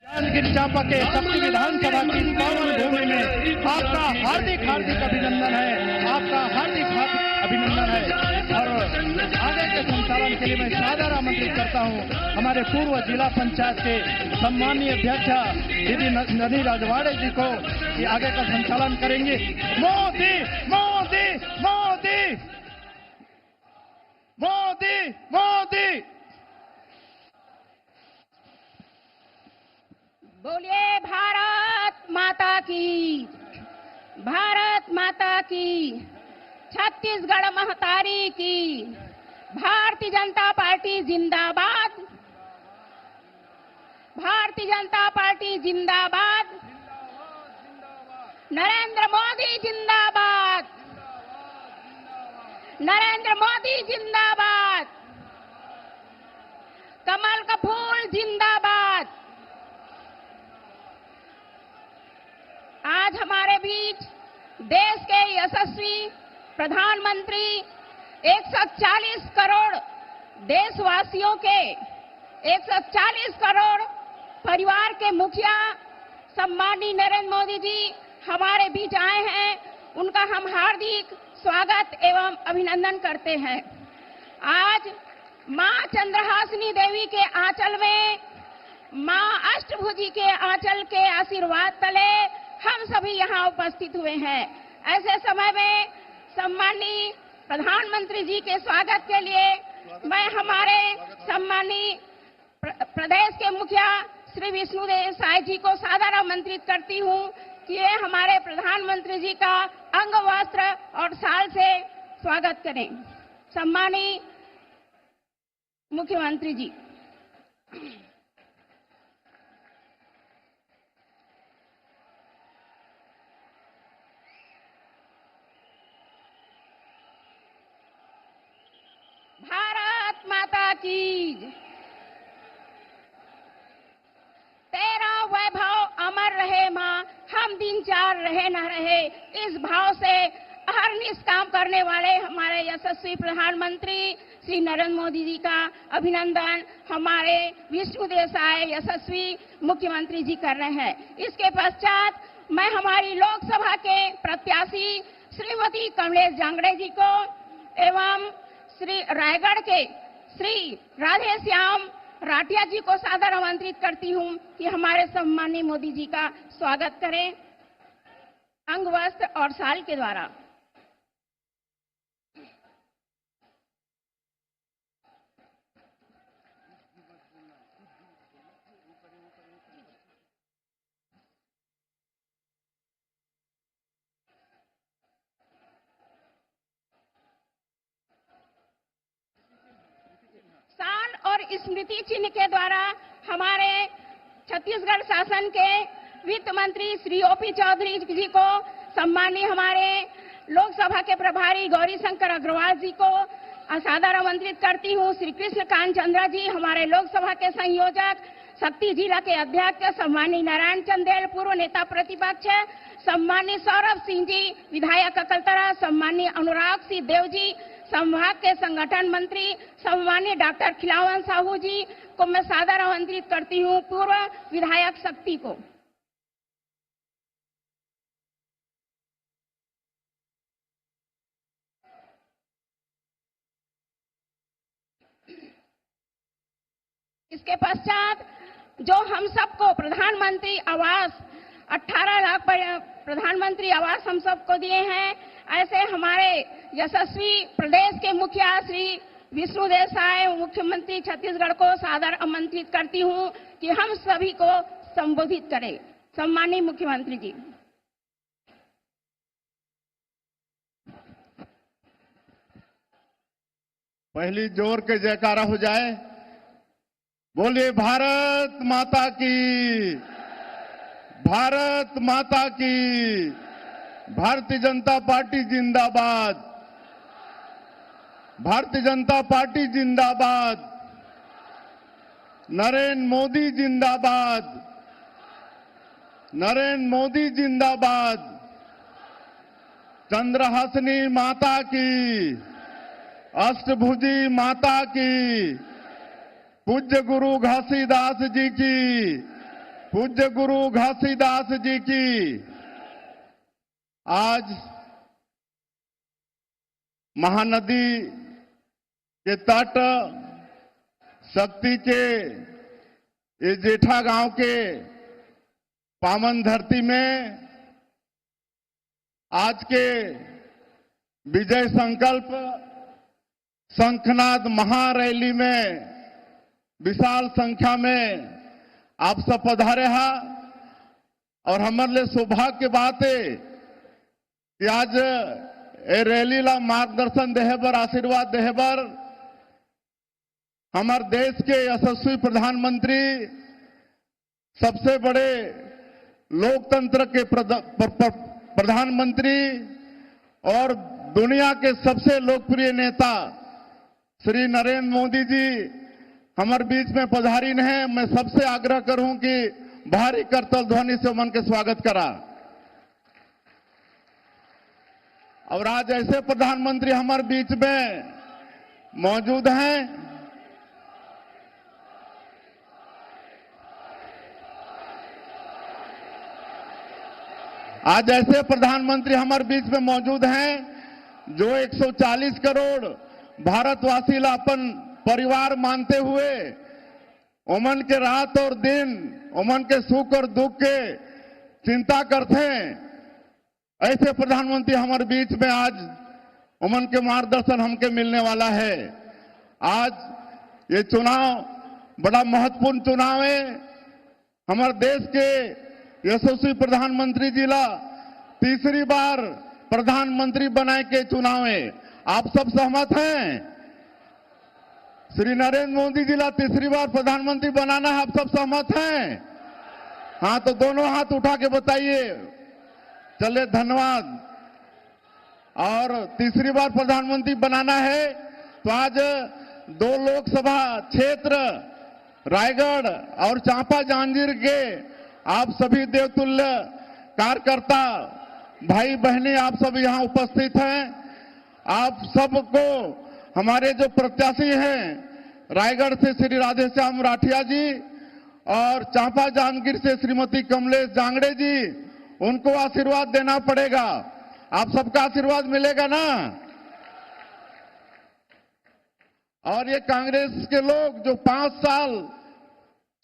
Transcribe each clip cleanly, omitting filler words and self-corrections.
जांजगीर चांपा के शक्ति विधानसभा की पावन भूमि में आपका हार्दिक हार्दिक अभिनंदन है, आपका हार्दिक हार्दिक अभिनंदन है। और आगे के संचालन के लिए मैं सादर आमंत्रित करता हूं हमारे पूर्व जिला पंचायत के सम्मानीय अध्यक्ष दीदी ननी राजवाड़े जी को, कि आगे का संचालन करेंगे। मोदी मोदी मोदी मोदी मोदी। बोलिए भारत माता की, भारत माता की, छत्तीसगढ़ महतारी की, भारतीय जनता पार्टी जिंदाबाद, भारतीय जनता पार्टी जिंदाबाद, नरेंद्र मोदी जिंदाबाद, नरेंद्र मोदी जिंदाबाद, कमल का फूल जिंदाबाद। आज हमारे बीच देश के यशस्वी प्रधानमंत्री 140 करोड़ देशवासियों के 140 करोड़ परिवार के मुखिया सम्माननीय नरेंद्र मोदी जी हमारे बीच आए हैं। उनका हम हार्दिक स्वागत एवं अभिनंदन करते हैं। आज मां चंद्रहासिनी देवी के आंचल में, मां अष्टभुजी के आंचल के आशीर्वाद तले हम सभी यहाँ उपस्थित हुए हैं। ऐसे समय में सम्माननीय प्रधानमंत्री जी के स्वागत के लिए मैं हमारे सम्माननीय प्रदेश के मुखिया श्री विष्णुदेव साय जी को सादर आमंत्रित करती हूँ कि ये हमारे प्रधानमंत्री जी का अंग वस्त्र और शाल से स्वागत करें। सम्माननीय मुख्यमंत्री जी। भारत माता की, तेरा वैभव अमर रहे मां, हम दिन चार रहे न रहे। इस भाव से अहरनिश काम करने वाले हमारे यशस्वी प्रधानमंत्री श्री नरेंद्र मोदी जी का अभिनंदन हमारे विष्णुदेव साय यशस्वी मुख्यमंत्री जी कर रहे हैं। इसके पश्चात मैं हमारी लोकसभा के प्रत्याशी श्रीमती कमलेश जांगड़े जी को एवं श्री रायगढ़ के श्री राधे श्याम राठिया जी को सादर आमंत्रित करती हूं कि हमारे सम्माननीय मोदी जी का स्वागत करें अंग वस्त्र और शाल के द्वारा। और स्मृति चिन्ह के द्वारा हमारे छत्तीसगढ़ शासन के वित्त मंत्री श्री ओपी चौधरी जी को, सम्माननीय हमारे लोकसभा के प्रभारी गौरी शंकर अग्रवाल जी को सादर आमंत्रित करती हूँ। श्री कृष्ण कांत चंद्रा जी हमारे लोकसभा के संयोजक, शक्ति जिला के अध्यक्ष सम्माननीय नारायण चंदेल पूर्व नेता प्रतिपक्ष, सम्माननीय सौरभ सिंह जी विधायक अकलतरा, सम्माननीय अनुराग सिंह देव जी संभाग के संगठन मंत्री, सम्माननीय डॉक्टर खिलावन साहू जी को मैं सादर आमंत्रित करती हूँ, पूर्व विधायक शक्ति को। इसके पश्चात जो हम सबको प्रधानमंत्री आवास 18 लाख प्रधानमंत्री आवास हम सबको दिए हैं, ऐसे हमारे यशस्वी प्रदेश के मुखिया श्री विष्णुदेव साय मुख्यमंत्री छत्तीसगढ़ को सादर आमंत्रित करती हूं कि हम सभी को संबोधित करें। सम्माननीय मुख्यमंत्री जी। पहली जोर के जयकारा हो जाए। बोलिए भारत माता की, भारत माता की, भारतीय जनता पार्टी जिंदाबाद, भारतीय जनता पार्टी जिंदाबाद, नरेंद्र मोदी जिंदाबाद, नरेंद्र मोदी जिंदाबाद, चंद्रहासिनी माता की, अष्टभुजी माता की, पूज्य गुरु घासीदास जी की, पूज्य गुरु घासीदास जी की आज महानदी के तट शक्ति के इस जेठा गांव के पावन धरती में आज के विजय संकल्प शंखनाद महारैली में विशाल संख्या में आप सब पधारे हैं और हमारे लिए सौभाग्य की बात है कि आज ए रैली ला मार्गदर्शन देहबर आशीर्वाद देहबर हमारे देश के यशस्वी प्रधानमंत्री सबसे बड़े लोकतंत्र के प्रधानमंत्री और दुनिया के सबसे लोकप्रिय नेता श्री नरेंद्र मोदी जी हमारे बीच में पधारीन हैं। मैं सबसे आग्रह करूं कि भारी करतल ध्वनि से मन के स्वागत करा। और आज ऐसे प्रधानमंत्री हमारे बीच में मौजूद हैं आज ऐसे प्रधानमंत्री हमारे बीच में मौजूद हैं जो 140 करोड़ भारतवासी ला अपन परिवार मानते हुए उमन के रात और दिन उमन के सुख और दुख के चिंता करते हैं। ऐसे प्रधानमंत्री हमारे बीच में आज उमन के मार्गदर्शन हमके मिलने वाला है। आज ये चुनाव बड़ा महत्वपूर्ण चुनाव है। हमारे देश के यशस्वी प्रधानमंत्री जी ला तीसरी बार प्रधानमंत्री बनाए के चुनाव है। आप सब सहमत हैं? श्री नरेंद्र मोदी जी ला तीसरी बार प्रधानमंत्री बनाना है, आप सब सहमत हैं? हाँ, तो दोनों हाथ उठा के बताइए। चलिए, धन्यवाद। और तीसरी बार प्रधानमंत्री बनाना है तो आज 2 लोकसभा क्षेत्र रायगढ़ और चांपा जांजगीर के आप सभी देवतुल्य कार्यकर्ता भाई बहनें आप सब यहां उपस्थित हैं। आप सबको हमारे जो प्रत्याशी हैं रायगढ़ से श्री राधेश्याम राठिया जी और चांपा जांजगीर से श्रीमती कमलेश जांगड़े जी, उनको आशीर्वाद देना पड़ेगा। आप सबका आशीर्वाद मिलेगा ना? और ये कांग्रेस के लोग जो 5 साल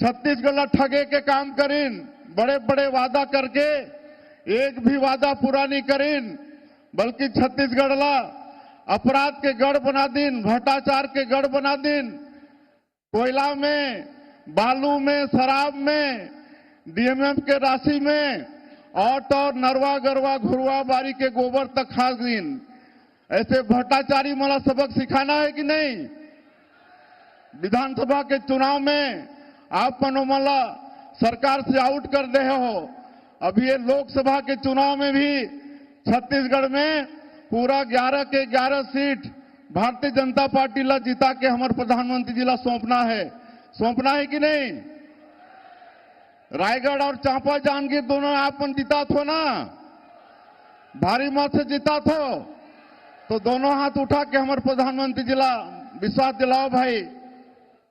छत्तीसगढ़ ठगे के काम करीन, बड़े बड़े वादा करके एक भी वादा पूरा नहीं करीन, बल्कि छत्तीसगढ़ ला अपराध के गढ़ बना दिन, भ्रष्टाचार के गढ़ बना दिन। कोयला में, बालू में, शराब में, डीएमएफ के राशि में और नरवा गरवा घुरवा बारी के गोबर तक खा दिन। ऐसे भ्रष्टाचारी मला सबक सिखाना है कि नहीं? विधानसभा के चुनाव में आप मनोमला सरकार से आउट कर दे हो। अभी ये लोकसभा के चुनाव में भी छत्तीसगढ़ में पूरा 11 के 11 सीट भारतीय जनता पार्टी ला जिता के हमारे प्रधानमंत्री जी ला सौंपना है कि नहीं? रायगढ़ और चांपा जांजगीर दोनों आप जीता थो ना, भारी मत से जीता थो, तो दोनों हाथ उठा के हमारे प्रधानमंत्री जी ला विश्वास दिलाओ भाई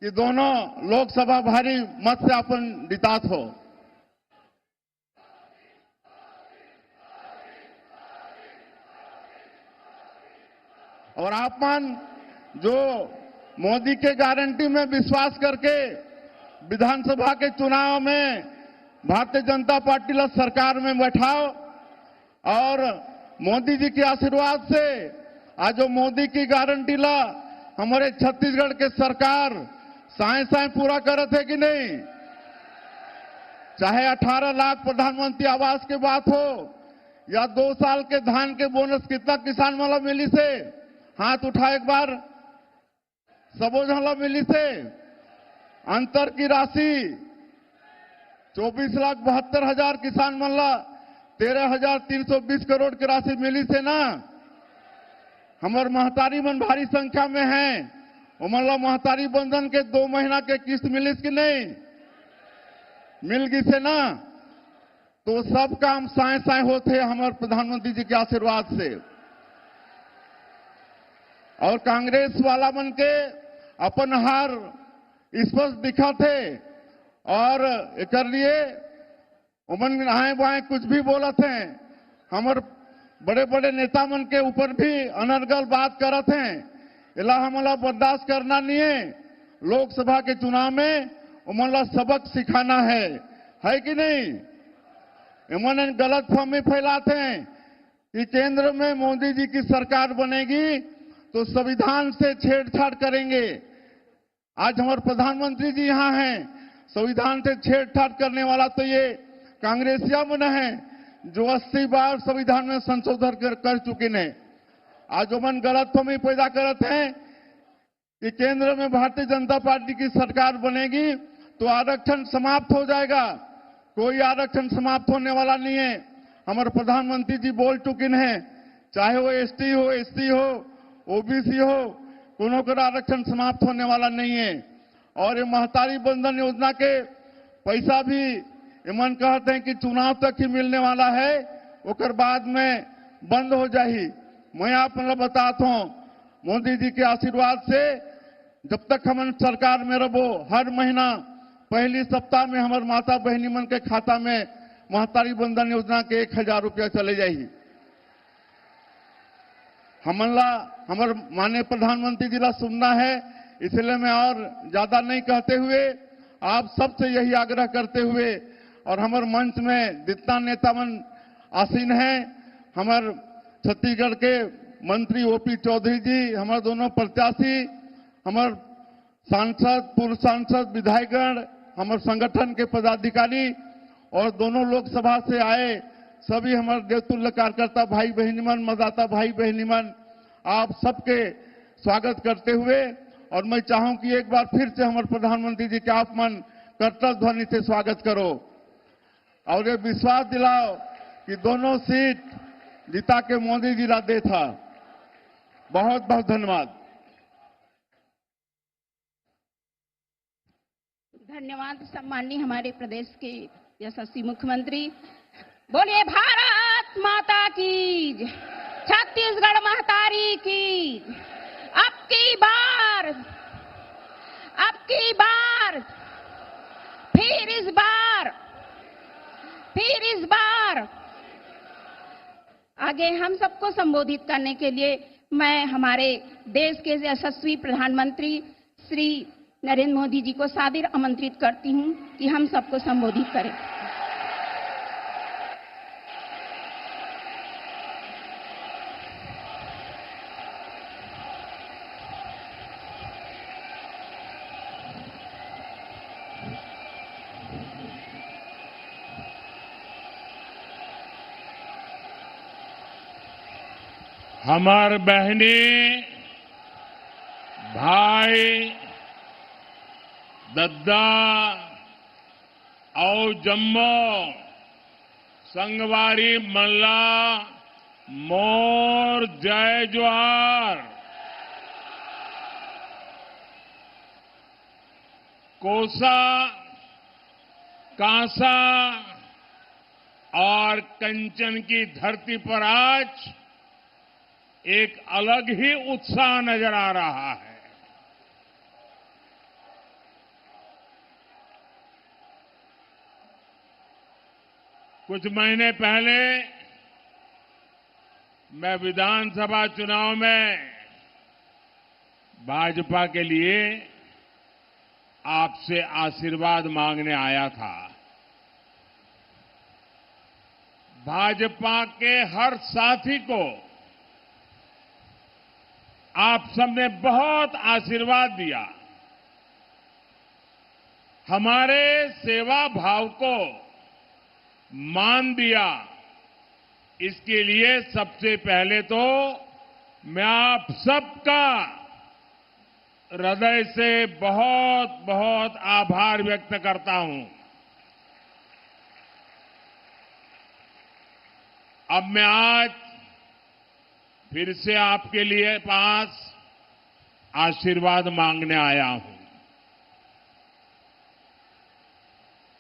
कि दोनों लोकसभा भारी मत से अपन जीता थो। और आपन जो मोदी के गारंटी में विश्वास करके विधानसभा के चुनाव में भारतीय जनता पार्टी ला सरकार में बैठाओ और मोदी जी के आशीर्वाद से आज जो मोदी की गारंटी ला हमारे छत्तीसगढ़ के सरकार साए पूरा करत है कि नहीं? चाहे 18 लाख प्रधानमंत्री आवास के बात हो या 2 साल के धान के बोनस कितना किसान वाला मिली से हाथ उठा एक बार, सबो झला मिली से अंतर की राशि 24,72,000 किसान मला 13,320 करोड़ की राशि मिली से ना। हमार महतारी मन भारी संख्या में है, उमला महतारी बंधन के 2 महीना के किस्त मिलिस कि नहीं? मिल गई से ना। तो सब काम साए होते हमारे प्रधानमंत्री जी के आशीर्वाद से। और कांग्रेस वाला मन के अपन हार स्पष्ट दिखा थे और कर लिए उमन नहाए बाएं कुछ भी बोलत हैं, हमर बड़े बड़े नेता मन के ऊपर भी अनर्गल बात करत हैं। इला हमला बर्दाश्त करना नहीं है। लोकसभा के चुनाव में उमला सबक सिखाना है कि नहीं? इमन गलत फहमी फैलाते हैं कि केंद्र में मोदी जी की सरकार बनेगी तो संविधान से छेड़छाड़ करेंगे। आज हमारे प्रधानमंत्री जी यहाँ हैं, संविधान से छेड़छाड़ करने वाला तो ये कांग्रेसिया मन है जो 80 बार संविधान में संशोधन कर चुके हैं। आज उमन गलतफहमी पैदा करते हैं कि केंद्र में भारतीय जनता पार्टी की सरकार बनेगी तो आरक्षण समाप्त हो जाएगा। कोई आरक्षण समाप्त होने वाला नहीं है। हमारे प्रधानमंत्री जी बोल चुके हैं, चाहे वो एसटी हो, एससी हो, ओबीसी हो, दोनों का आरक्षण समाप्त होने वाला नहीं है। और ये महतारी बंधन योजना के पैसा भी इमन कहते हैं कि चुनाव तक ही मिलने वाला है, उसके बाद में बंद हो जाही। मैं आप मतलब बताता हूं, मोदी जी के आशीर्वाद से जब तक हम सरकार में रहो, हर महीना पहली सप्ताह में हमारे माता बहनी मन के खाता में महतारी बंधन योजना के 1000 रुपया चले जाही। हमारे माननीय प्रधानमंत्री जी ला सुनना है, इसलिए मैं और ज्यादा नहीं कहते हुए आप सबसे यही आग्रह करते हुए और हमारे मंच में जितना नेता मन आसीन हैं, हमारे छत्तीसगढ़ के मंत्री ओपी चौधरी जी, हमारे दोनों प्रत्याशी, हमारे सांसद, पूर्व सांसद, विधायकगण, हमारे संगठन के पदाधिकारी और दोनों लोकसभा से आए सभी हमारे देवतुल्य कार्यकर्ता भाई बहनी मन, मतदाता भाई बहनी मन, आप सबके स्वागत करते हुए और मैं चाहूं कि एक बार फिर से हमारे प्रधानमंत्री जी के आप मन करतल ध्वनि से स्वागत करो और ये विश्वास दिलाओ कि दोनों सीट जिता के मोदी जी ला दे था। बहुत बहुत धन्यवाद। धन्यवाद सम्माननीय हमारे प्रदेश के यशस्वी मुख्यमंत्री। बोलिए भारत माता की, छत्तीसगढ़ महतारी की। अब की बार फिर इस बार आगे हम सबको संबोधित करने के लिए मैं हमारे देश के यशस्वी प्रधानमंत्री श्री नरेंद्र मोदी जी को सादर आमंत्रित करती हूं कि हम सबको संबोधित करें। हमार बहनी, भाई, दद्दा और जम्मो संगवारी मल्ला मोर जय जोहार। कोसा, कांसा और कंचन की धरती पर आज एक अलग ही उत्साह नजर आ रहा है। कुछ महीने पहले मैं विधानसभा चुनाव में भाजपा के लिए आपसे आशीर्वाद मांगने आया था। भाजपा के हर साथी को आप सबने बहुत आशीर्वाद दिया। हमारे सेवा भाव को मान दिया। इसके लिए सबसे पहले तो मैं आप सबका हृदय से बहुत बहुत आभार व्यक्त करता हूं। अब मैं आज फिर से आपके लिए पास आशीर्वाद मांगने आया हूं।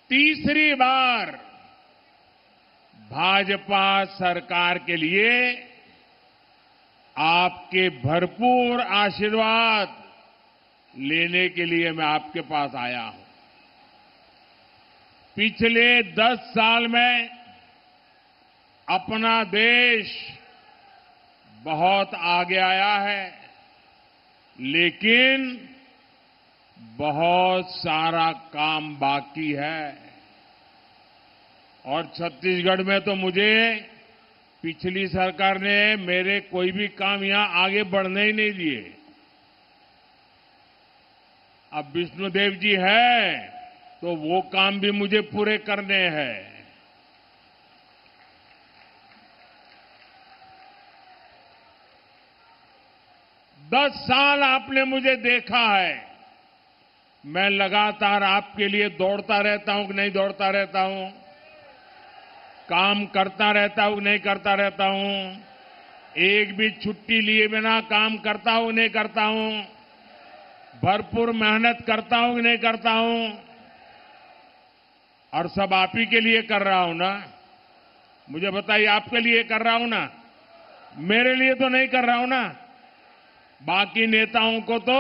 तीसरी बार भाजपा सरकार के लिए आपके भरपूर आशीर्वाद लेने के लिए मैं आपके पास आया हूं। पिछले 10 साल में अपना देश बहुत आगे आया है, लेकिन बहुत सारा काम बाकी है। और छत्तीसगढ़ में तो मुझे पिछली सरकार ने मेरे कोई भी काम यहां आगे बढ़ने ही नहीं दिए। अब विष्णुदेव जी है तो वो काम भी मुझे पूरे करने हैं। 10 साल आपने मुझे देखा है, मैं लगातार आपके लिए दौड़ता रहता हूं कि नहीं दौड़ता रहता हूं, काम करता रहता हूं कि नहीं करता रहता हूं, एक भी छुट्टी लिए बिना काम करता हूं नहीं करता हूं, भरपूर मेहनत करता हूं कि नहीं करता हूं, और सब आप ही के लिए कर रहा हूं ना। मुझे बताइए, आपके लिए कर रहा हूं ना, मेरे लिए तो नहीं कर रहा हूं ना। बाकी नेताओं को तो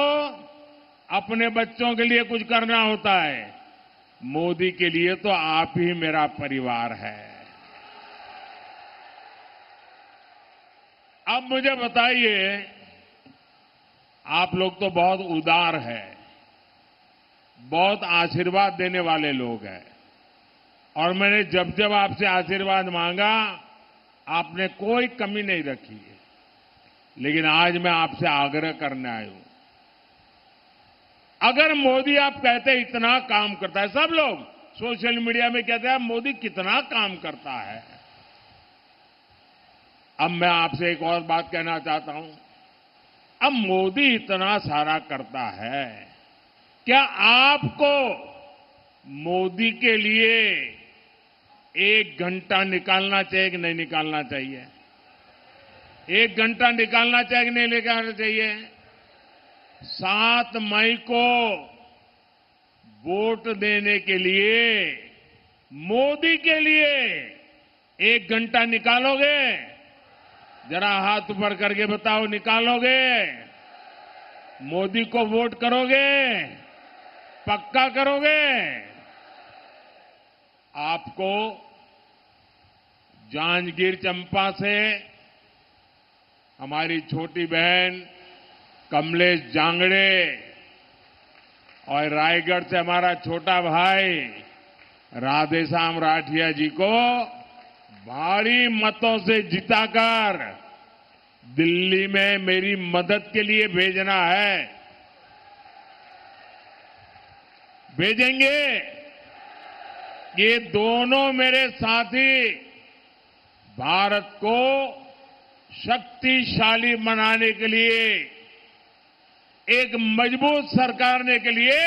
अपने बच्चों के लिए कुछ करना होता है, मोदी के लिए तो आप ही मेरा परिवार है। अब मुझे बताइए, आप लोग तो बहुत उदार हैं, बहुत आशीर्वाद देने वाले लोग हैं, और मैंने जब जब आपसे आशीर्वाद मांगा आपने कोई कमी नहीं रखी है। लेकिन आज मैं आपसे आग्रह करने आया हूं, अगर मोदी आप कहते हैं इतना काम करता है, सब लोग सोशल मीडिया में कहते हैं मोदी कितना काम करता है, अब मैं आपसे एक और बात कहना चाहता हूं। अब मोदी इतना सारा करता है, क्या आपको मोदी के लिए 1 घंटा निकालना चाहिए कि नहीं निकालना चाहिए? 1 घंटा निकालना चाहिए कि नहीं निकालना चाहिए? 7 मई को वोट देने के लिए मोदी के लिए 1 घंटा निकालोगे? जरा हाथ ऊपर करके बताओ, निकालोगे? मोदी को वोट करोगे? पक्का करोगे? आपको जांजगीर चंपा से हमारी छोटी बहन कमलेश जांगड़े और रायगढ़ से हमारा छोटा भाई राधेश्याम राठिया जी को भारी मतों से जिताकर दिल्ली में मेरी मदद के लिए भेजना है। भेजेंगे? ये दोनों मेरे साथी भारत को शक्तिशाली बनाने के लिए, एक मजबूत सरकार ने के लिए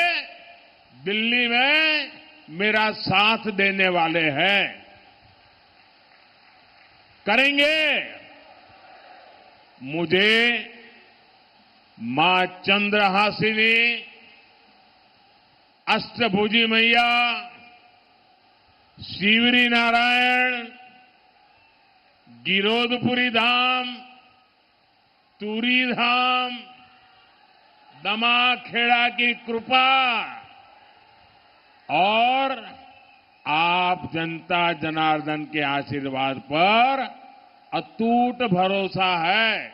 दिल्ली में मेरा साथ देने वाले हैं। करेंगे? मुझे मां चंद्रहासिनी, अष्टभुजी मैया, शिवरी नारायण, गिरोधपुरी धाम, तुरी धाम, दमाखेड़ा की कृपा और आप जनता जनार्दन के आशीर्वाद पर अटूट भरोसा है।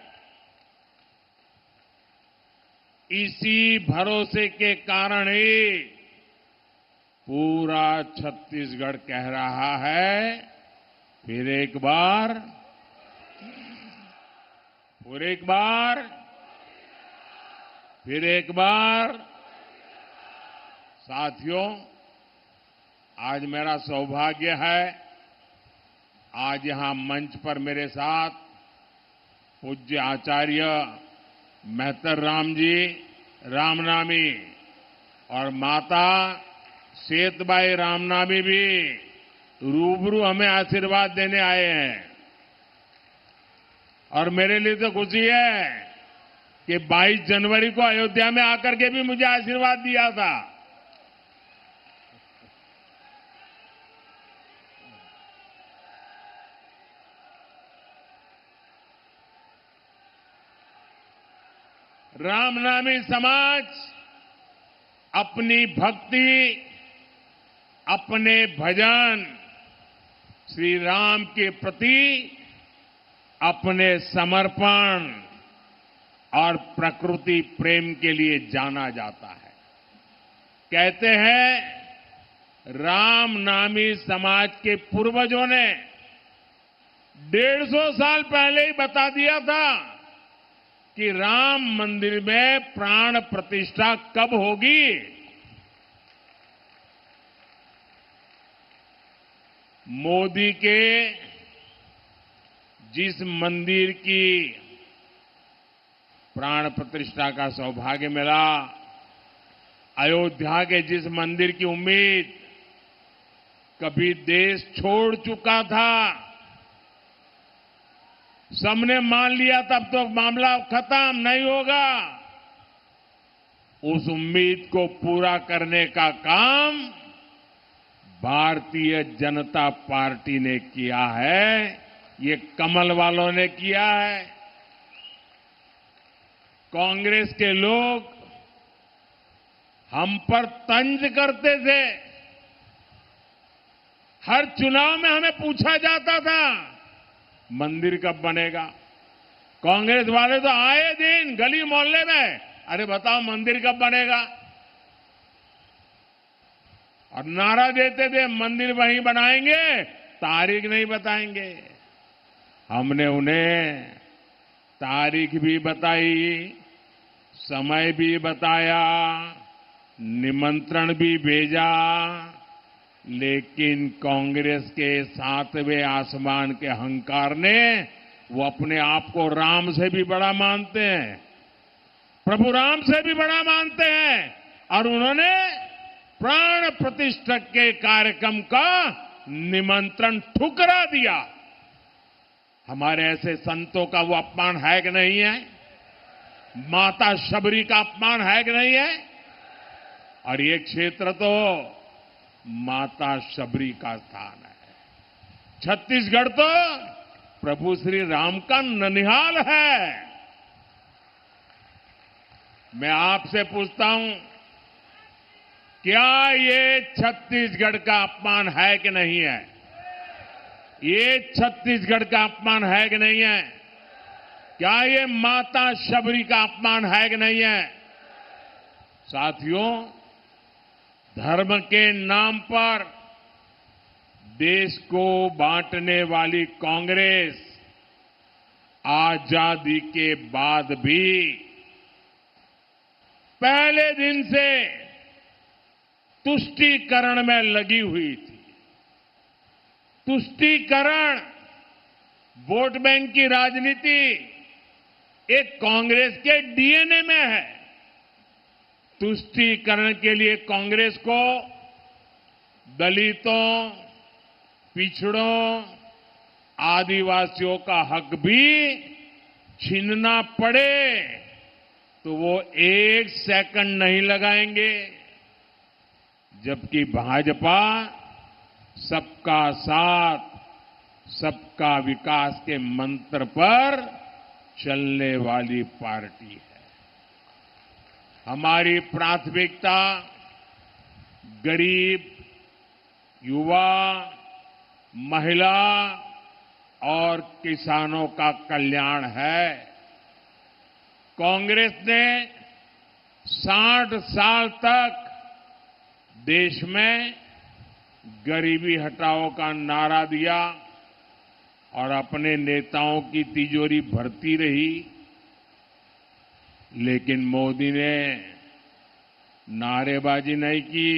इसी भरोसे के कारण ही पूरा छत्तीसगढ़ कह रहा है, फिर एक बार, फिर एक बार, फिर एक बार। साथियों, आज मेरा सौभाग्य है, आज यहां मंच पर मेरे साथ पूज्य आचार्य मेहतर राम जी रामनामी और माता सेतबाई रामनामी भी रूबरू हमें आशीर्वाद देने आए हैं। और मेरे लिए तो खुशी है कि 22 जनवरी को अयोध्या में आकर के भी मुझे आशीर्वाद दिया था। रामनामी समाज अपनी भक्ति अपने भजन श्री राम के प्रति अपने समर्पण और प्रकृति प्रेम के लिए जाना जाता है। कहते हैं राम नामी समाज के पूर्वजों ने 150 साल पहले ही बता दिया था कि राम मंदिर में प्राण प्रतिष्ठा कब होगी। मोदी के जिस मंदिर की प्राण प्रतिष्ठा का सौभाग्य मिला, अयोध्या के जिस मंदिर की उम्मीद कभी देश छोड़ चुका था, सबने मान लिया तब तो मामला खत्म नहीं होगा, उस उम्मीद को पूरा करने का काम भारतीय जनता पार्टी ने किया है। ये कमल वालों ने किया है। कांग्रेस के लोग हम पर तंज करते थे। हर चुनाव में हमें पूछा जाता था मंदिर कब बनेगा। कांग्रेस वाले तो आए दिन गली मोहल्ले में, अरे बताओ मंदिर कब बनेगा, और नारा देते थे मंदिर वहीं बनाएंगे, तारीख नहीं बताएंगे। हमने उन्हें तारीख भी बताई, समय भी बताया, निमंत्रण भी भेजा, लेकिन कांग्रेस के 7वें आसमान के अहंकार ने, वो अपने आप को राम से भी बड़ा मानते हैं, प्रभु राम से भी बड़ा मानते हैं, और उन्होंने प्राण प्रतिष्ठा के कार्यक्रम का निमंत्रण ठुकरा दिया। हमारे ऐसे संतों का वो अपमान है कि नहीं है? माता शबरी का अपमान है कि नहीं है? और ये क्षेत्र तो माता शबरी का स्थान है। छत्तीसगढ़ तो प्रभु श्री राम का ननिहाल है। मैं आपसे पूछता हूं, क्या ये छत्तीसगढ़ का अपमान है कि नहीं है? ये छत्तीसगढ़ का अपमान है कि नहीं है? क्या ये माता शबरी का अपमान है कि नहीं है? साथियों, धर्म के नाम पर देश को बांटने वाली कांग्रेस आजादी के बाद भी पहले दिन से तुष्टीकरण में लगी हुई थी। तुष्टीकरण, वोट बैंक की राजनीति एक कांग्रेस के डीएनए में है। तुष्टीकरण के लिए कांग्रेस को दलितों, पिछड़ों, आदिवासियों का हक भी छीनना पड़े तो वो 1 सेकंड नहीं लगाएंगे, जबकि भाजपा सबका साथ, सबका विकास के मंत्र पर चलने वाली पार्टी है। हमारी प्राथमिकता गरीब, युवा, महिला और किसानों का कल्याण है। कांग्रेस ने 60 साल तक देश में गरीबी हटाओ का नारा दिया और अपने नेताओं की तिजोरी भरती रही, लेकिन मोदी ने नारेबाजी नहीं की।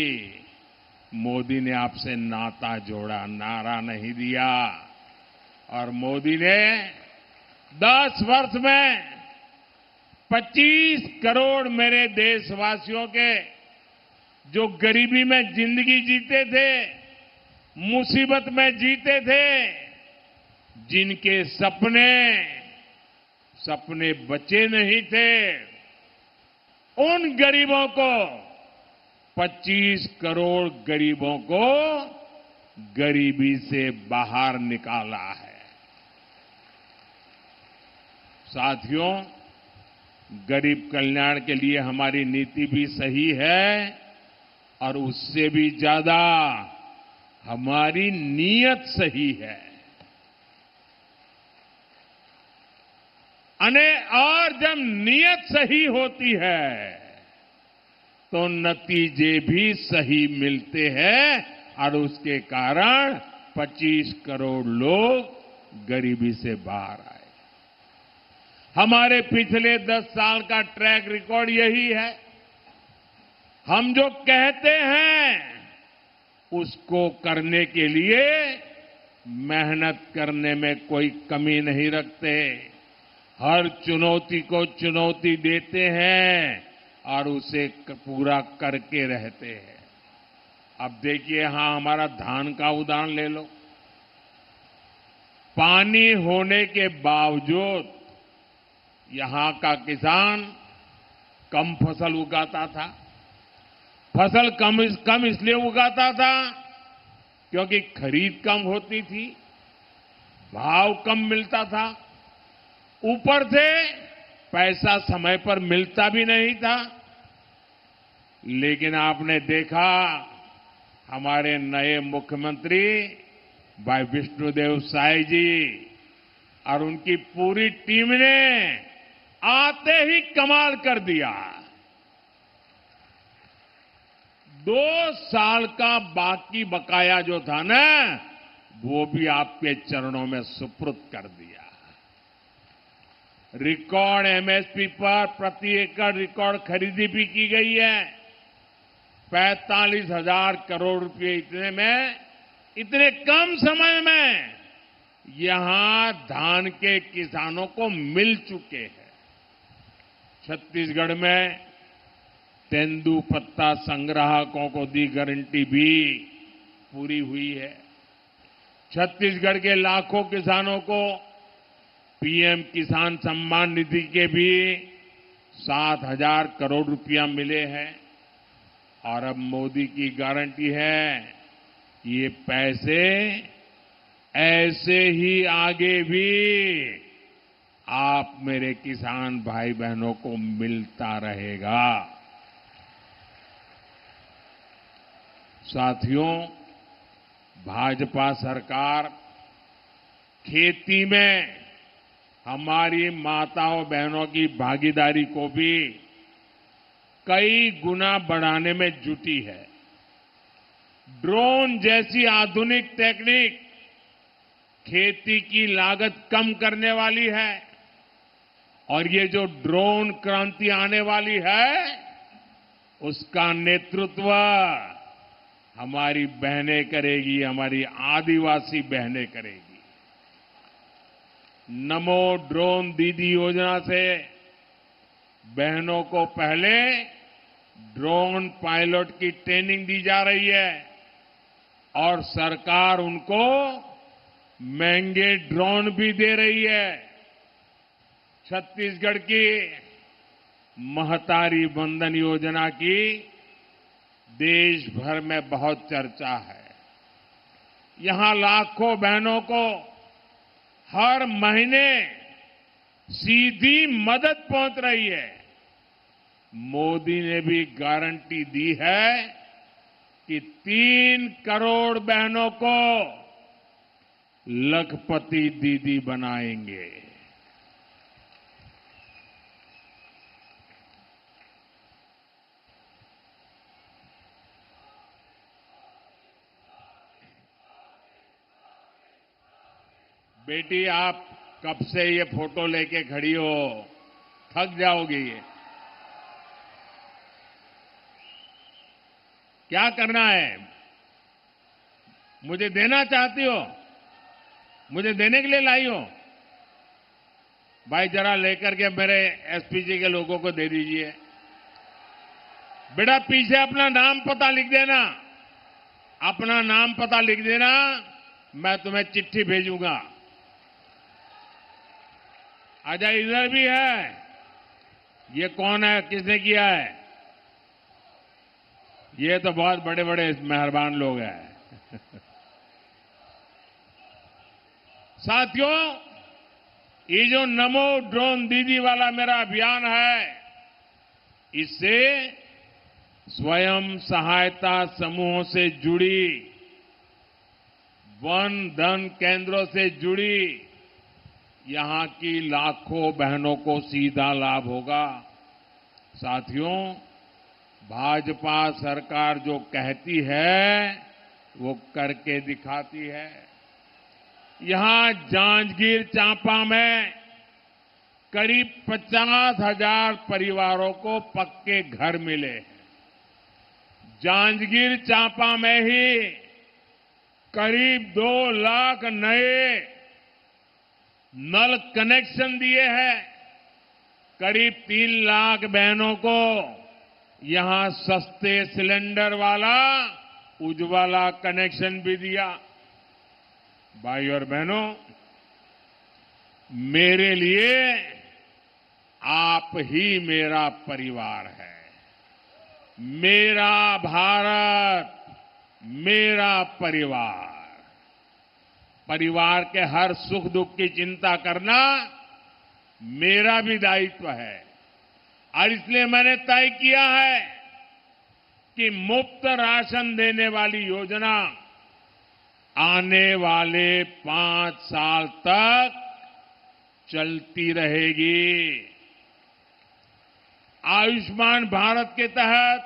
मोदी ने आपसे नाता जोड़ा, नारा नहीं दिया। और मोदी ने 10 वर्ष में 25 करोड़ मेरे देशवासियों के जो गरीबी में जिंदगी जीते थे, मुसीबत में जीते थे, जिनके सपने बचे नहीं थे, उन गरीबों को 25 करोड़ गरीबों को गरीबी से बाहर निकाला है। साथियों, गरीब कल्याण के लिए हमारी नीति भी सही है और उससे भी ज्यादा हमारी नीयत सही है। और जब नीयत सही होती है तो नतीजे भी सही मिलते हैं और उसके कारण 25 करोड़ लोग गरीबी से बाहर आए। हमारे पिछले 10 साल का ट्रैक रिकॉर्ड यही है। हम जो कहते हैं उसको करने के लिए मेहनत करने में कोई कमी नहीं रखते। हर चुनौती को चुनौती देते हैं और उसे पूरा करके रहते हैं। अब देखिए, यहां हमारा धान का उदाहरण ले लो। पानी होने के बावजूद यहां का किसान कम फसल उगाता था। फसल कम इसलिए उगाता था क्योंकि खरीद कम होती थी, भाव कम मिलता था, ऊपर से पैसा समय पर मिलता भी नहीं था। लेकिन आपने देखा, हमारे नए मुख्यमंत्री भाई विष्णुदेव साय जी और उनकी पूरी टीम ने आते ही कमाल कर दिया। 2 साल का बाकी बकाया जो था ना, वो भी आपके चरणों में सुपुर्द कर दिया। रिकॉर्ड एमएसपी पर प्रति एकड़ रिकॉर्ड खरीदी भी की गई है। 45,000 करोड़ रुपए इतने कम समय में यहां धान के किसानों को मिल चुके हैं। छत्तीसगढ़ में तेंदुपत्ता संग्राहकों को दी गारंटी भी पूरी हुई है। छत्तीसगढ़ के लाखों किसानों को पीएम किसान सम्मान निधि के भी 7,000 करोड़ रुपया मिले हैं। और अब मोदी की गारंटी है कि ये पैसे ऐसे ही आगे भी आप मेरे किसान भाई बहनों को मिलता रहेगा। साथियों, भाजपा सरकार खेती में हमारी माताओं बहनों की भागीदारी को भी कई गुना बढ़ाने में जुटी है। ड्रोन जैसी आधुनिक टेक्निक खेती की लागत कम करने वाली है। और ये जो ड्रोन क्रांति आने वाली है, उसका नेतृत्व हमारी बहनें करेगी, हमारी आदिवासी बहनें करेगी। नमो ड्रोन दीदी योजना से बहनों को पहले ड्रोन पायलट की ट्रेनिंग दी जा रही है और सरकार उनको महंगे ड्रोन भी दे रही है। छत्तीसगढ़ की महतारी वंदन योजना की देश भर में बहुत चर्चा है। यहां लाखों बहनों को हर महीने सीधी मदद पहुंच रही है। मोदी ने भी गारंटी दी है कि 3 करोड़ बहनों को लखपति दीदी बनाएंगे। बेटी, आप कब से ये फोटो लेके खड़ी हो, थक जाओगी। क्या करना है? मुझे देना चाहती हो? मुझे देने के लिए लाई हो? भाई जरा लेकर के मेरे एसपीजी के लोगों को दे दीजिए। बेटा पीछे अपना नाम पता लिख देना, अपना नाम पता लिख देना, मैं तुम्हें चिट्ठी भेजूंगा। अच्छा इधर भी है। ये कौन है, किसने किया है? ये तो बहुत बड़े बड़े मेहरबान लोग हैं। साथियों, ये जो नमो ड्रोन दीदी वाला मेरा अभियान है, इससे स्वयं सहायता समूहों से जुड़ी वन धन केंद्रों से जुड़ी यहां की लाखों बहनों को सीधा लाभ होगा। साथियों, भाजपा सरकार जो कहती है वो करके दिखाती है। यहां जांजगीर चांपा में करीब 50,000 परिवारों को पक्के घर मिले हैं। जांजगीर चांपा में ही करीब 2 लाख नए नल कनेक्शन दिए हैं। करीब 3 लाख बहनों को यहां सस्ते सिलेंडर वाला उज्ज्वला कनेक्शन भी दिया। भाई और बहनों, मेरे लिए आप ही मेरा परिवार है। मेरा भारत, मेरा परिवार। परिवार के हर सुख दुख की चिंता करना मेरा भी दायित्व है और इसलिए मैंने तय किया है कि मुफ्त राशन देने वाली योजना आने वाले 5 साल तक चलती रहेगी। आयुष्मान भारत के तहत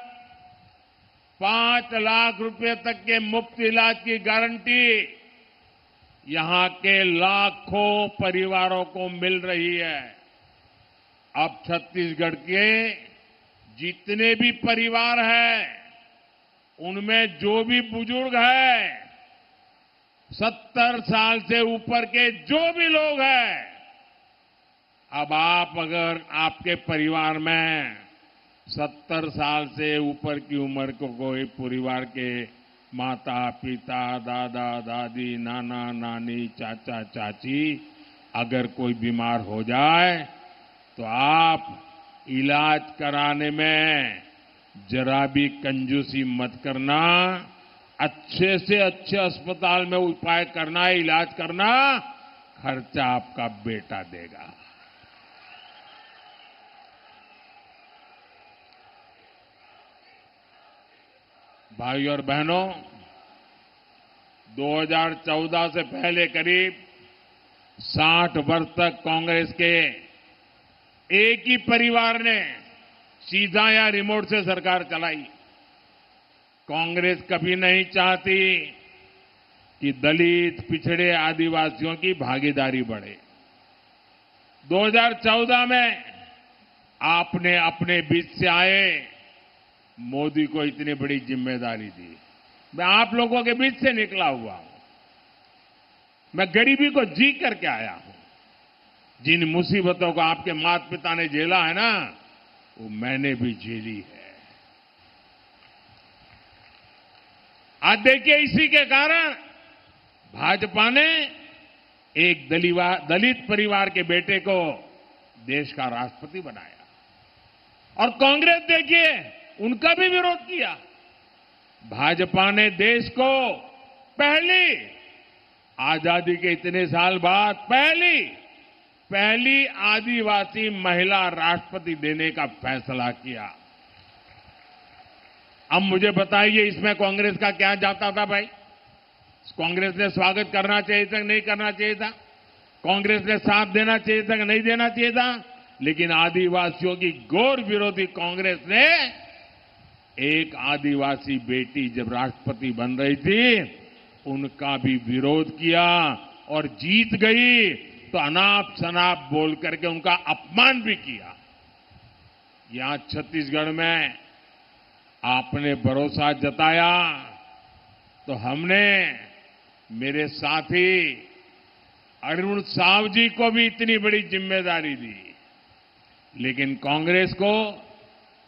5 लाख रुपए तक के मुफ्त इलाज की गारंटी यहां के लाखों परिवारों को मिल रही है। अब छत्तीसगढ़ के जितने भी परिवार हैं, उनमें जो भी बुजुर्ग हैं, 70 साल से ऊपर के जो भी लोग हैं, अब आप अगर आपके परिवार में 70 साल से ऊपर की उम्र को कोई परिवार के माता पिता, दादा दादी, नाना नानी, चाचा चाची अगर कोई बीमार हो जाए तो आप इलाज कराने में जरा भी कंजूसी मत करना। अच्छे से अच्छे अस्पताल में उपाय करना, इलाज करना, खर्चा आपका बेटा देगा। भाई और बहनों, 2014 से पहले करीब 60 वर्ष तक कांग्रेस के एक ही परिवार ने सीधा या रिमोट से सरकार चलाई। कांग्रेस कभी नहीं चाहती कि दलित, पिछड़े, आदिवासियों की भागीदारी बढ़े। 2014 में आपने अपने बीच से आए मोदी को इतनी बड़ी जिम्मेदारी दी। मैं आप लोगों के बीच से निकला हुआ हूं। मैं गरीबी को जी करके आया हूं। जिन मुसीबतों को आपके माता पिता ने झेला है ना, वो मैंने भी झेली है। आज देखिए, इसी के कारण भाजपा ने एक दलित परिवार के बेटे को देश का राष्ट्रपति बनाया और कांग्रेस देखिए उनका भी विरोध किया। भाजपा ने देश को पहली आजादी के इतने साल बाद पहली आदिवासी महिला राष्ट्रपति देने का फैसला किया। अब मुझे बताइए, इसमें कांग्रेस का क्या जाता था भाई? कांग्रेस ने स्वागत करना चाहिए था कि नहीं करना चाहिए था? कांग्रेस ने साथ देना चाहिए था कि नहीं देना चाहिए था? लेकिन आदिवासियों की घोर विरोधी कांग्रेस ने एक आदिवासी बेटी जब राष्ट्रपति बन रही थी, उनका भी विरोध किया और जीत गई तो अनाप शनाप बोल करके उनका अपमान भी किया। यहां छत्तीसगढ़ में आपने भरोसा जताया तो हमने मेरे साथी अरुण साव जी को भी इतनी बड़ी जिम्मेदारी दी। लेकिन कांग्रेस को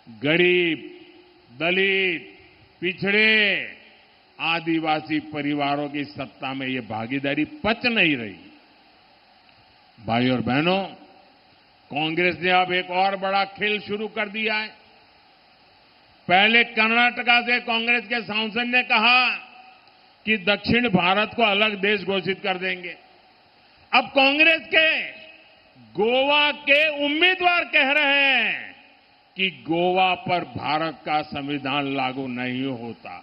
गरीब, दलित, पिछड़े, आदिवासी परिवारों की सत्ता में ये भागीदारी पच नहीं रही। भाई और बहनों, कांग्रेस ने अब एक और बड़ा खेल शुरू कर दिया है। पहले कर्नाटका से कांग्रेस के सांसद ने कहा कि दक्षिण भारत को अलग देश घोषित कर देंगे। अब कांग्रेस के गोवा के उम्मीदवार कह रहे हैं कि गोवा पर भारत का संविधान लागू नहीं होता।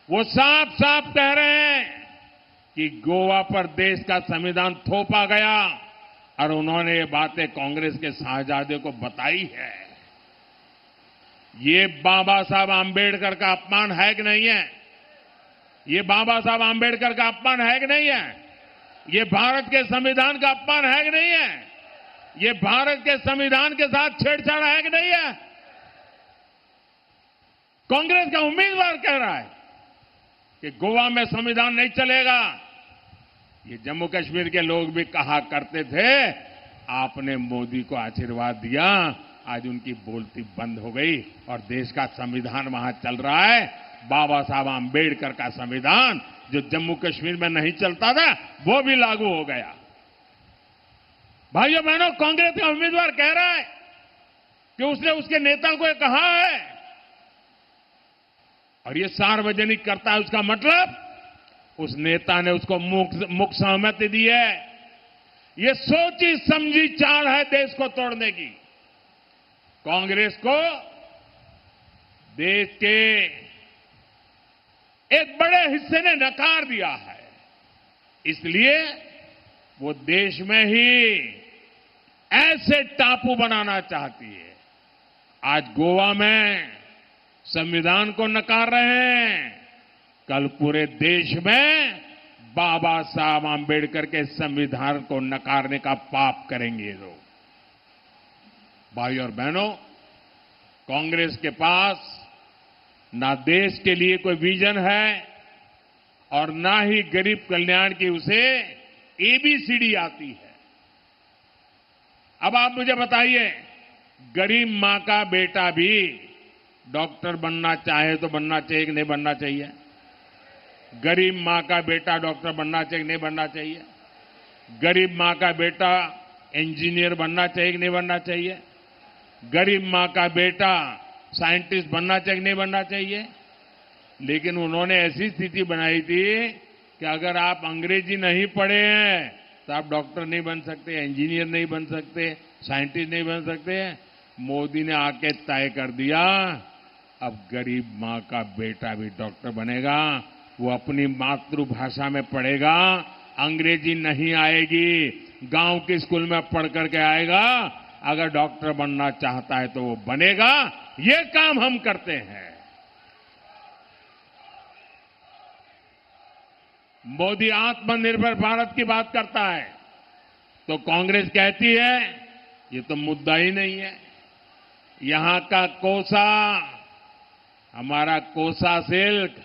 वो साफ साफ कह रहे हैं कि गोवा पर देश का संविधान थोपा गया और उन्होंने ये बातें कांग्रेस के साहबजादे को बताई है। ये बाबा साहब आंबेडकर का अपमान है कि नहीं है? ये बाबा साहब आंबेडकर का अपमान है कि नहीं है? ये भारत के संविधान का अपमान है कि नहीं है? ये भारत के संविधान के साथ छेड़छाड़ है कि नहीं है? कांग्रेस का उम्मीदवार कह रहा है कि गोवा में संविधान नहीं चलेगा। ये जम्मू कश्मीर के लोग भी कहा करते थे, आपने मोदी को आशीर्वाद दिया, आज उनकी बोलती बंद हो गई और देश का संविधान वहां चल रहा है। बाबा साहब आंबेडकर का संविधान जो जम्मू कश्मीर में नहीं चलता था, वो भी लागू हो गया। भाइयों बहनों, कांग्रेस का उम्मीदवार कह रहा है कि उसने उसके नेता को कहा है और ये सार्वजनिक करता है, उसका मतलब उस नेता ने उसको मुख सहमति दी है। ये सोची समझी चाल है देश को तोड़ने की। कांग्रेस को देश के एक बड़े हिस्से ने नकार दिया है, इसलिए वो देश में ही ऐसे टापू बनाना चाहती है। आज गोवा में संविधान को नकार रहे हैं, कल पूरे देश में बाबा साहब आंबेडकर के संविधान को नकारने का पाप करेंगे लोग। भाई और बहनों, कांग्रेस के पास ना देश के लिए कोई विजन है और ना ही गरीब कल्याण की उसे एबीसीडी आती है। अब आप मुझे बताइए, गरीब मां का बेटा भी डॉक्टर बनना चाहे तो बनना चाहिए कि नहीं बनना चाहिए? गरीब मां का बेटा डॉक्टर बनना चाहिए कि नहीं बनना चाहिए? गरीब मां का बेटा इंजीनियर बनना चाहिए कि नहीं बनना चाहिए? गरीब मां का बेटा साइंटिस्ट बनना चाहिए कि नहीं बनना चाहिए? लेकिन उन्होंने ऐसी स्थिति बनाई थी कि अगर आप अंग्रेजी नहीं पढ़े हैं तो आप डॉक्टर नहीं बन सकते, इंजीनियर नहीं बन सकते, साइंटिस्ट नहीं बन सकते। मोदी ने आके तय कर दिया, अब गरीब मां का बेटा भी डॉक्टर बनेगा। वो अपनी मातृभाषा में पढ़ेगा, अंग्रेजी नहीं आएगी, गांव के स्कूल में पढ़ करके आएगा। अगर डॉक्टर बनना चाहता है तो वो बनेगा। ये काम हम करते हैं। मोदी आत्मनिर्भर भारत की बात करता है तो कांग्रेस कहती है ये तो मुद्दा ही नहीं है। यहां का कोसा, हमारा कोसा सिल्क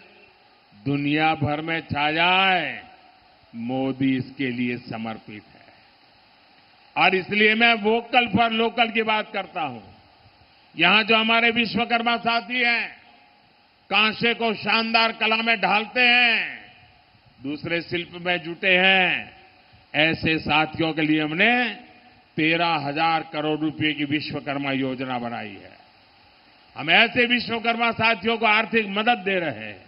दुनिया भर में छा जाए, मोदी इसके लिए समर्पित है। और इसलिए मैं वोकल फॉर लोकल की बात करता हूं। यहां जो हमारे विश्वकर्मा साथी हैं, कांसे को शानदार कला में ढालते हैं, दूसरे शिल्प में जुटे हैं, ऐसे साथियों के लिए हमने 13,000 करोड़ रुपए की विश्वकर्मा योजना बनाई है। हम ऐसे विश्वकर्मा साथियों को आर्थिक मदद दे रहे हैं।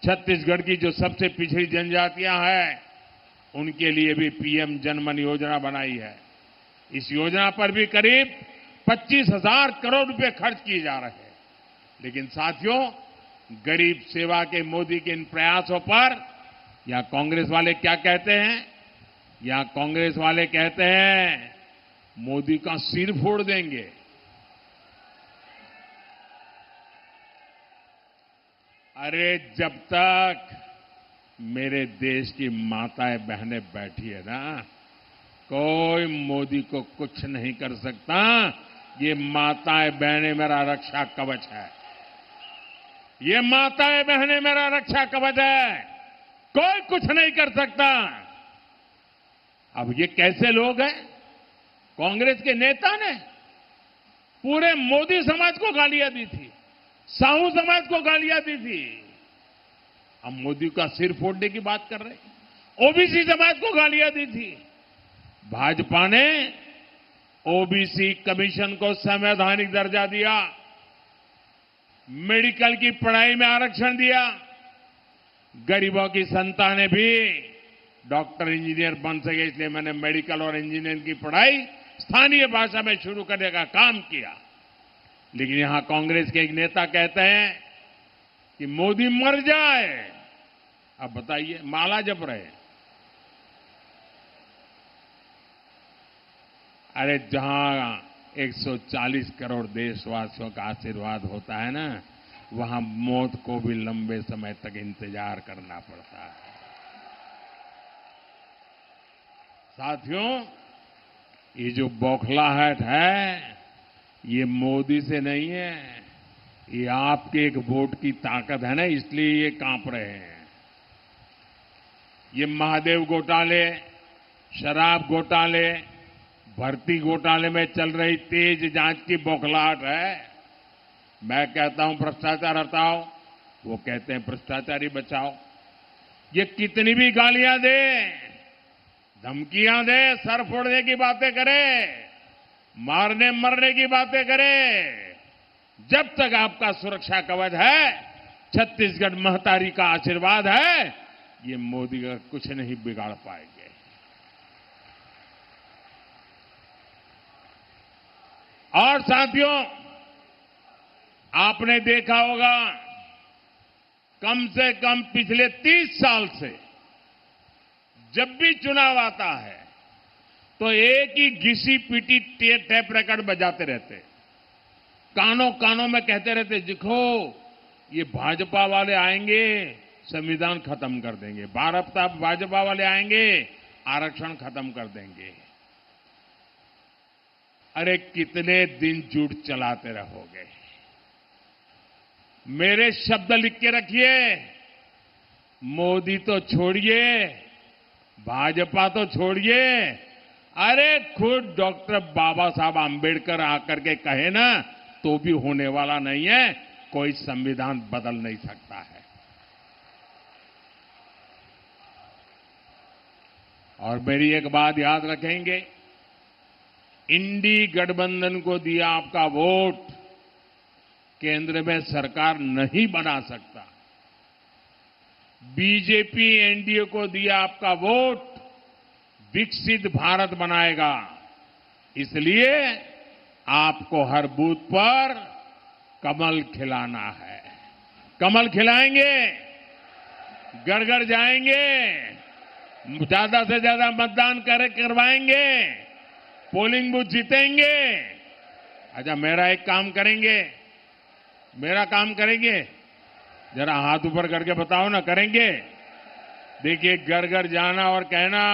छत्तीसगढ़ की जो सबसे पिछड़ी जनजातियां हैं, उनके लिए भी पीएम जनमन योजना बनाई है। इस योजना पर भी करीब 25,000 करोड़ रुपए खर्च किए जा रहे हैं। लेकिन साथियों, गरीब सेवा के मोदी के इन प्रयासों पर यहां कांग्रेस वाले क्या कहते हैं? यहां कांग्रेस वाले कहते हैं मोदी का सिर फोड़ देंगे। अरे जब तक मेरे देश की माताएं बहनें बैठी है ना, कोई मोदी को कुछ नहीं कर सकता। ये माताएं बहनें मेरा रक्षा कवच है। ये माताएं बहनें मेरा रक्षा कवच है, कोई कुछ नहीं कर सकता। अब ये कैसे लोग हैं? कांग्रेस के नेता ने पूरे मोदी समाज को गालियां दी थी, साहू समाज को गालियां दी थी। हम मोदी का सिर फोड़ने की बात कर रहे हैं। ओबीसी समाज को गालियां दी थी। भाजपा ने ओबीसी कमीशन को संवैधानिक दर्जा दिया, मेडिकल की पढ़ाई में आरक्षण दिया, गरीबों की संतानें भी डॉक्टर इंजीनियर बन सके, इसलिए मैंने मेडिकल और इंजीनियरिंग की पढ़ाई स्थानीय भाषा में शुरू करने का काम किया। लेकिन यहां कांग्रेस के एक नेता कहते हैं कि मोदी मर जाए, अब बताइए, माला जप रहे हैं। अरे जहां 140 करोड़ देशवासियों का आशीर्वाद होता है ना, वहां मौत को भी लंबे समय तक इंतजार करना पड़ता है। साथियों, ये जो बौखलाहट है, ये मोदी से नहीं है, ये आपके एक वोट की ताकत है ना, इसलिए ये कांप रहे हैं। ये महादेव घोटाले, शराब घोटाले, भर्ती घोटाले में चल रही तेज जांच की बौखलाहट है। मैं कहता हूं भ्रष्टाचार हटाओ, वो कहते हैं भ्रष्टाचारी बचाओ। ये कितनी भी गालियां दे, धमकियां दे, सर फोड़ने की बातें करे, मारने मरने की बातें करे, जब तक आपका सुरक्षा कवच है, छत्तीसगढ़ महतारी का आशीर्वाद है, ये मोदी का कुछ नहीं बिगाड़ पाएंगे। और साथियों, आपने देखा होगा, कम से कम पिछले 30 साल से जब भी चुनाव आता है तो एक ही घिसी पीटी टेप रिकॉर्ड बजाते रहते, कानों कानों में कहते रहते, देखो ये भाजपा वाले आएंगे, संविधान खत्म कर देंगे, भाजपा वाले आएंगे, आरक्षण खत्म कर देंगे। अरे कितने दिन झूठ चलाते रहोगे? मेरे शब्द लिख के रखिए, मोदी तो छोड़िए, भाजपा तो छोड़िए, अरे खुद डॉक्टर बाबा साहब आंबेडकर आकर के कहे ना, तो भी होने वाला नहीं है, कोई संविधान बदल नहीं सकता है। और मेरी एक बात याद रखेंगे, इंडी गठबंधन को दिया आपका वोट केंद्र में सरकार नहीं बना सकता। बीजेपी एनडीए को दिया आपका वोट विकसित भारत बनाएगा। इसलिए आपको हर बूथ पर कमल खिलाना है। कमल खिलाएंगे, घर घर जाएंगे, ज्यादा से ज्यादा मतदान करवाएंगे, पोलिंग बूथ जीतेंगे। अच्छा, मेरा एक काम करेंगे, मेरा काम करेंगे, जरा हाथ ऊपर करके बताओ ना, करेंगे? देखिए, घर घर जाना और कहना,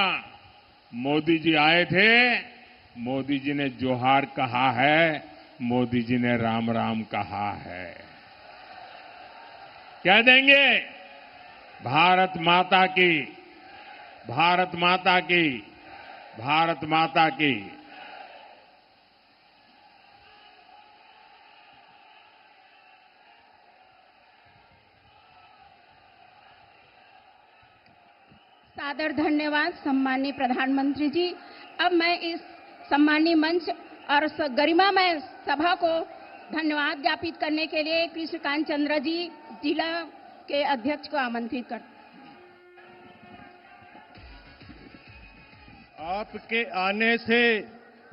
मोदी जी आए थे, मोदी जी ने जोहार कहा है, मोदी जी ने राम राम कहा है। कह देंगे, भारत माता की, भारत माता की, भारत माता की। सादर धन्यवाद सम्माननीय प्रधानमंत्री जी। अब मैं इस सम्माननीय मंच और गरिमामय सभा को धन्यवाद ज्ञापित करने के लिए कृष्णकांत चंद्र जी, जिला के अध्यक्ष को आमंत्रित करते। आपके आने से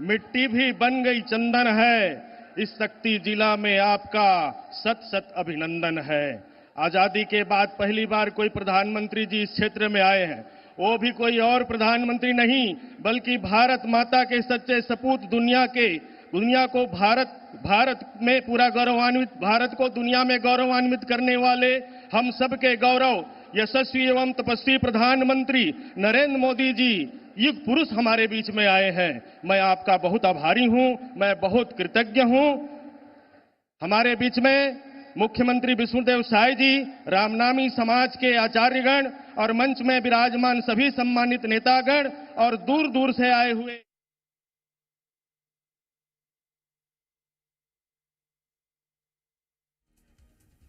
मिट्टी भी बन गई चंदन है। इस शक्ति जिला में आपका सत सत अभिनंदन है। आजादी के बाद पहली बार कोई प्रधानमंत्री जी इस क्षेत्र में आए हैं, वो भी कोई और प्रधानमंत्री नहीं बल्कि भारत माता के सच्चे सपूत, दुनिया को भारत में पूरा गौरवान्वित, भारत को दुनिया में गौरवान्वित करने वाले, हम सबके गौरव, यशस्वी एवं तपस्वी प्रधानमंत्री नरेंद्र मोदी जी युग पुरुष हमारे बीच में आए हैं। मैं आपका बहुत आभारी हूं, मैं बहुत कृतज्ञ हूं। हमारे बीच में मुख्यमंत्री विष्णुदेव साय जी, रामनामी समाज के आचार्यगण और मंच में विराजमान सभी सम्मानित नेतागण और दूर दूर से आए हुए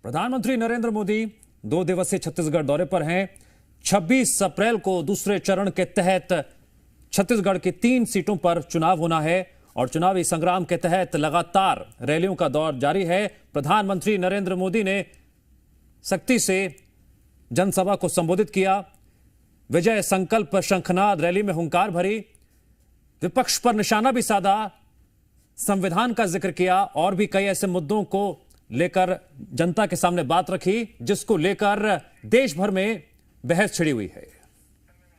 प्रधानमंत्री नरेंद्र मोदी 2 दिवसीय छत्तीसगढ़ दौरे पर हैं। 26 अप्रैल को दूसरे चरण के तहत छत्तीसगढ़ की 3 सीटों पर चुनाव होना है और चुनावी संग्राम के तहत लगातार रैलियों का दौर जारी है। प्रधानमंत्री नरेंद्र मोदी ने सख्ती से जनसभा को संबोधित किया। विजय संकल्प शंखनाद रैली में हुंकार भरी, विपक्ष पर निशाना भी साधा, संविधान का जिक्र किया और भी कई ऐसे मुद्दों को लेकर जनता के सामने बात रखी जिसको लेकर देश भर में बहस छिड़ी हुई है।